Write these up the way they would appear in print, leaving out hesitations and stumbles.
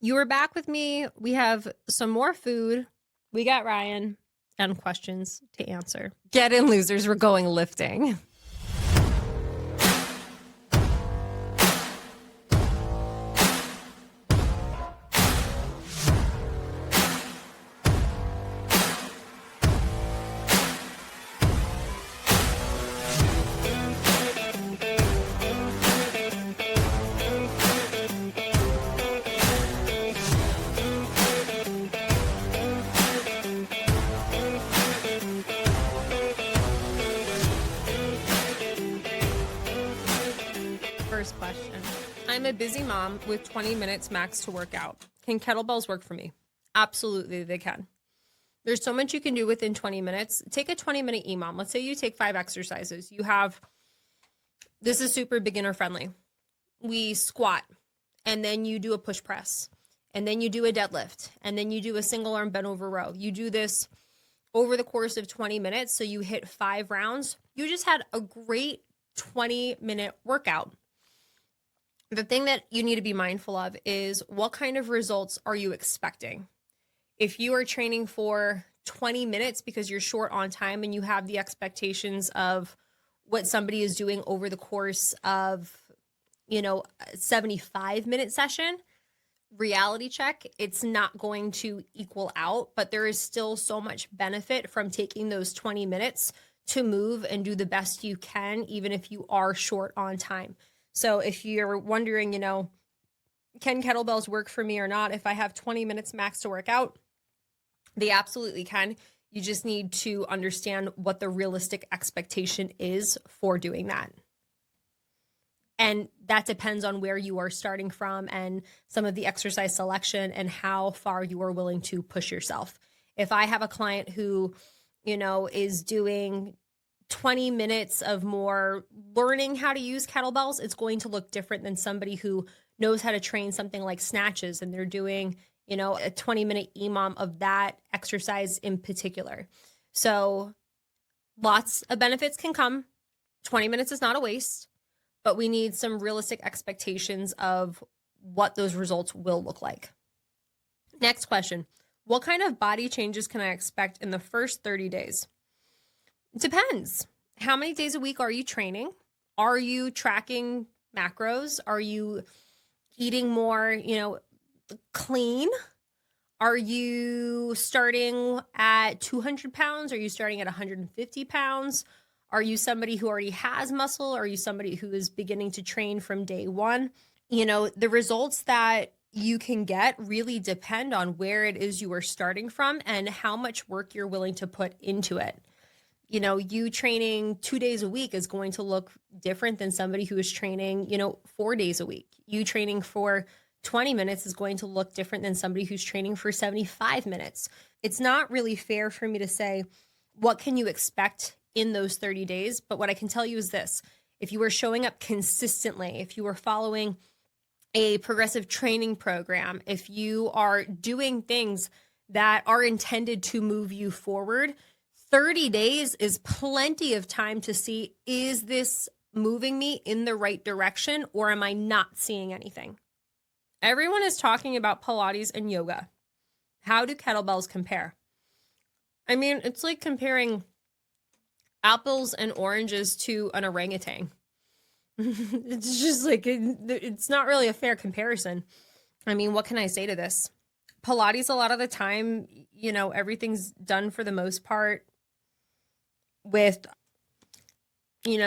You are back with me. We have some more food. We got Ryan and questions to answer. Get in, losers. We're going lifting. First question. I'm a busy mom with 20 minutes max to work out. Can kettlebells work for me? Absolutely, they can. There's so much you can do within 20 minutes. Take a 20-minute EMOM. Let's say you take 5 exercises. This is super beginner friendly. We squat, and then you do a push press, and then you do a deadlift, and then you do a single arm bent over row. You do this over the course of 20 minutes. So you hit 5 rounds. You just had a great 20-minute workout. The thing that you need to be mindful of is what kind of results are you expecting? If you are training for 20 minutes because you're short on time and you have the expectations of what somebody is doing over the course of, a 75-minute session, reality check, it's not going to equal out, but there is still so much benefit from taking those 20 minutes to move and do the best you can, even if you are short on time. So if you're wondering, can kettlebells work for me or not? If I have 20 minutes max to work out, they absolutely can. You just need to understand what the realistic expectation is for doing that. And that depends on where you are starting from and some of the exercise selection and how far you are willing to push yourself. If I have a client who, is doing 20 minutes of more learning how to use kettlebells, it's going to look different than somebody who knows how to train something like snatches and they're doing, a 20-minute EMOM of that exercise in particular. So lots of benefits can come. 20 minutes is not a waste, but we need some realistic expectations of what those results will look like. Next question. What kind of body changes can I expect in the first 30 days? It depends. How many days a week are you training? Are you tracking macros? Are you eating more, clean? Are you starting at 200 pounds? Are you starting at 150 pounds? Are you somebody who already has muscle? Are you somebody who is beginning to train from day one? The results that you can get really depend on where it is you are starting from and how much work you're willing to put into it. You training 2 days a week is going to look different than somebody who is training, 4 days a week. You training for 20 minutes is going to look different than somebody who's training for 75 minutes. It's not really fair for me to say, what can you expect in those 30 days? But what I can tell you is this: if you are showing up consistently, if you are following a progressive training program, if you are doing things that are intended to move you forward, 30 days is plenty of time to see, is this moving me in the right direction or am I not seeing anything? Everyone is talking about Pilates and yoga. How do kettlebells compare? I mean, it's like comparing apples and oranges to an orangutan. It's just like, it's not really a fair comparison. I mean, what can I say to this? Pilates, a lot of the time, everything's done for the most part with,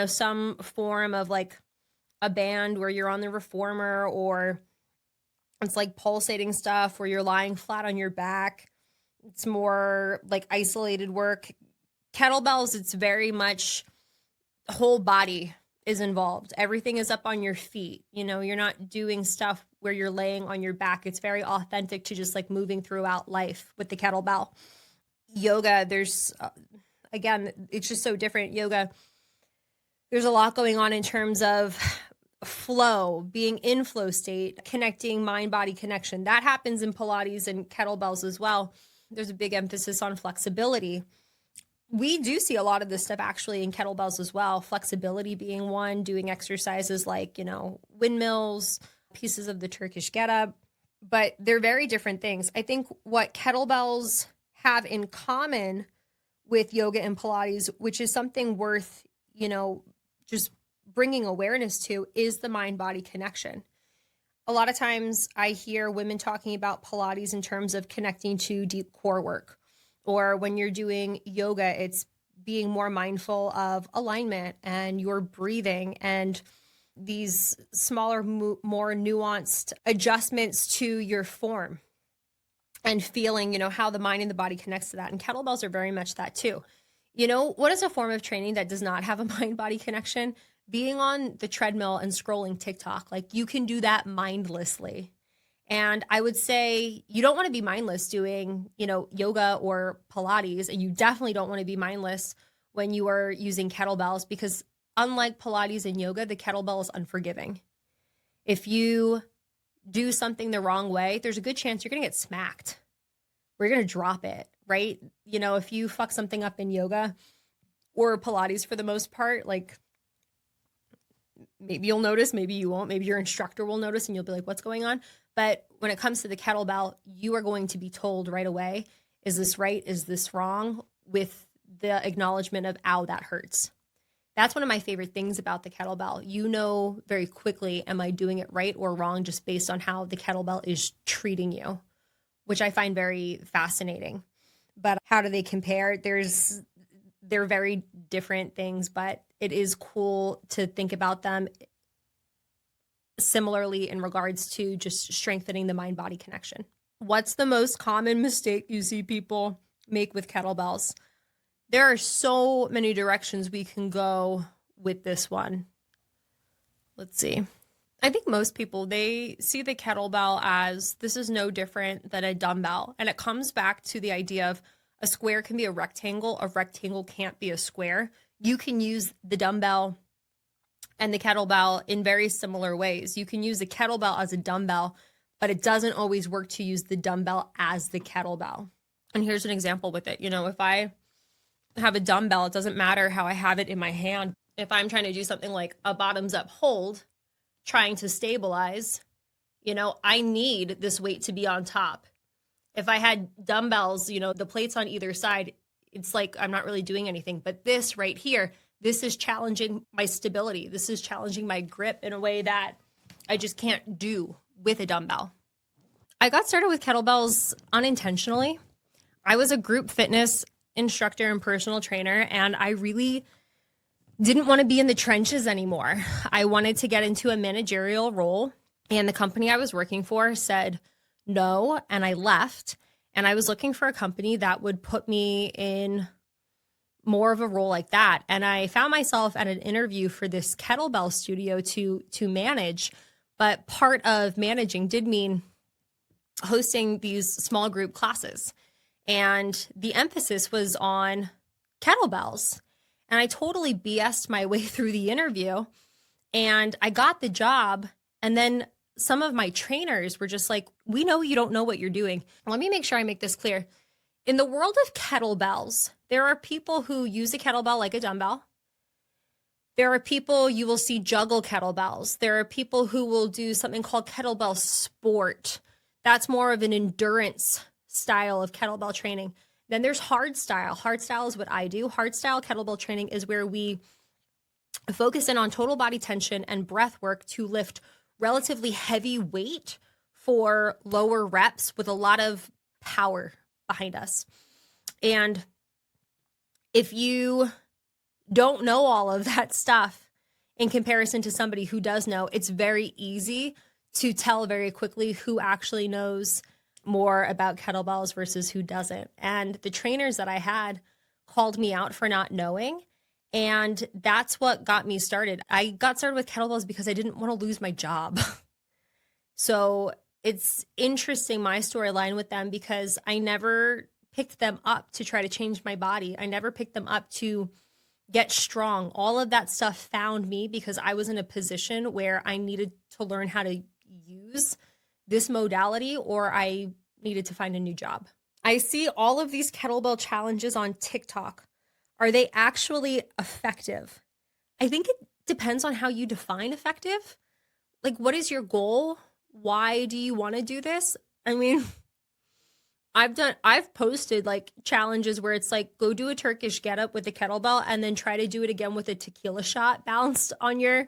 some form of like a band where you're on the reformer, or it's like pulsating stuff where you're lying flat on your back. It's more like isolated work. Kettlebells, it's very much whole body is involved. Everything is up on your feet. You're not doing stuff where you're laying on your back. It's very authentic to just like moving throughout life with the kettlebell. Yoga, again, it's just so different. Yoga, there's a lot going on in terms of flow, being in flow state, connecting mind-body connection. That happens in Pilates and kettlebells as well. There's a big emphasis on flexibility. We do see a lot of this stuff actually in kettlebells as well. Flexibility being one, doing exercises like, windmills, pieces of the Turkish get up. but they're very different things. I think what kettlebells have in common with yoga and Pilates, which is something worth, just bringing awareness to, is the mind-body connection. A lot of times I hear women talking about Pilates in terms of connecting to deep core work, or when you're doing yoga, it's being more mindful of alignment and your breathing and these smaller, more nuanced adjustments to your form and feeling, how the mind and the body connects to that. And kettlebells are very much that too. What is a form of training that does not have a mind-body connection? Being on the treadmill and scrolling TikTok. Like, you can do that mindlessly. And I would say you don't want to be mindless doing, yoga or Pilates, and you definitely don't want to be mindless when you are using kettlebells, because unlike Pilates and yoga, the kettlebell is unforgiving. If you do something the wrong way, there's a good chance you're going to get smacked. We're going to drop it, right? If you fuck something up in yoga or Pilates for the most part, like, maybe you'll notice, maybe you won't, maybe your instructor will notice and you'll be like, what's going on? But when it comes to the kettlebell, you are going to be told right away, is this right? Is this wrong? With the acknowledgement of, ow, that hurts. That's one of my favorite things about the kettlebell. Very quickly, am I doing it right or wrong, just based on how the kettlebell is treating you, which I find very fascinating. But how do they compare? They're very different things, but it is cool to think about them similarly in regards to just strengthening the mind-body connection. What's the most common mistake you see people make with kettlebells? There are so many directions we can go with this one. Let's see. I think most people, they see the kettlebell as, this is no different than a dumbbell. And it comes back to the idea of a square can be a rectangle can't be a square. You can use the dumbbell and the kettlebell in very similar ways. You can use the kettlebell as a dumbbell, but it doesn't always work to use the dumbbell as the kettlebell. And here's an example with it. If I have a dumbbell, it doesn't matter how I have it in my hand. If I'm trying to do something like a bottoms up hold, trying to stabilize, I need this weight to be on top. If I had dumbbells, the plates on either side, it's like I'm not really doing anything. But this right here, this is challenging my stability. This is challenging my grip in a way that I just can't do with a dumbbell. I got started with kettlebells unintentionally. I was a group fitness instructor and personal trainer, and I really didn't want to be in the trenches anymore. I wanted to get into a managerial role, and the company I was working for said no, and I left. And I was looking for a company that would put me in more of a role like that. And I found myself at an interview for this kettlebell studio to manage, but part of managing did mean hosting these small group classes. And the emphasis was on kettlebells. And I totally BS'd my way through the interview, and I got the job. And then some of my trainers were just like, we know you don't know what you're doing. Let me make sure I make this clear. In the world of kettlebells, there are people who use a kettlebell like a dumbbell. There are people you will see juggle kettlebells. There are people who will do something called kettlebell sport. That's more of an endurance style of kettlebell training. Then there's hard style. Hard style is what I do. Hard style kettlebell training is where we focus in on total body tension and breath work to lift relatively heavy weight for lower reps with a lot of power behind us. And if you don't know all of that stuff in comparison to somebody who does know, it's very easy to tell very quickly who actually knows more about kettlebells versus who doesn't. And the trainers that I had called me out for not knowing. And that's what got me started. I got started with kettlebells because I didn't want to lose my job. So it's interesting, my storyline with them, because I never picked them up to try to change my body. I never picked them up to get strong. All of that stuff found me because I was in a position where I needed to learn how to use this modality, or I needed to find a new job. I see all of these kettlebell challenges on TikTok. Are they actually effective? I think it depends on how you define effective. Like, what is your goal why do you want to do this? I mean, I've posted like challenges where it's like, go do a Turkish get up with a kettlebell and then try to do it again with a tequila shot balanced on your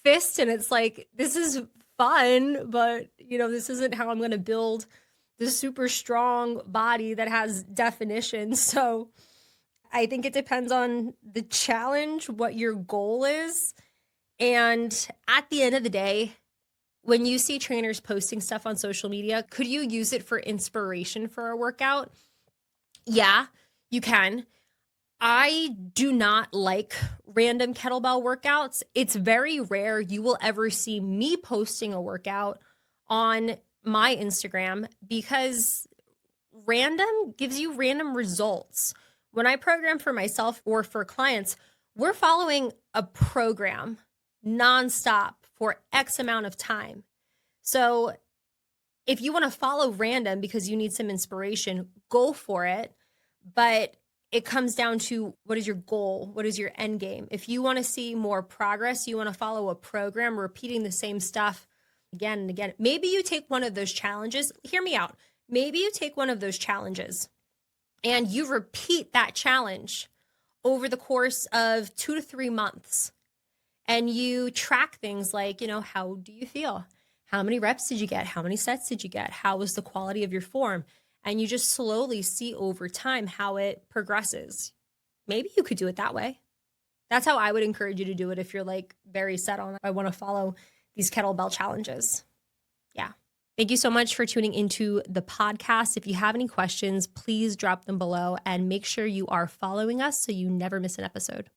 fist. And it's like, this is fun, but this isn't how I'm going to build this super strong body that has definition. So I think it depends on the challenge, what your goal is. And at the end of the day, when you see trainers posting stuff on social media, could you use it for inspiration for a workout? Yeah, you can. I do not like random kettlebell workouts. It's very rare you will ever see me posting a workout on my Instagram because random gives you random results. When I program for myself or for clients, we're following a program nonstop for X amount of time. So if you want to follow random because you need some inspiration, go for it. But it comes down to, what is your goal? What is your end game? If you want to see more progress, you want to follow a program repeating the same stuff again and again. Maybe you take one of those challenges. Hear me out. Maybe you take one of those challenges and you repeat that challenge over the course of 2 to 3 months. And you track things like, how do you feel? How many reps did you get? How many sets did you get? How was the quality of your form? And you just slowly see over time how it progresses. Maybe you could do it that way. That's how I would encourage you to do it if you're like very set on, I want to follow these kettlebell challenges. Yeah. Thank you so much for tuning into the podcast. If you have any questions, please drop them below and make sure you are following us so you never miss an episode.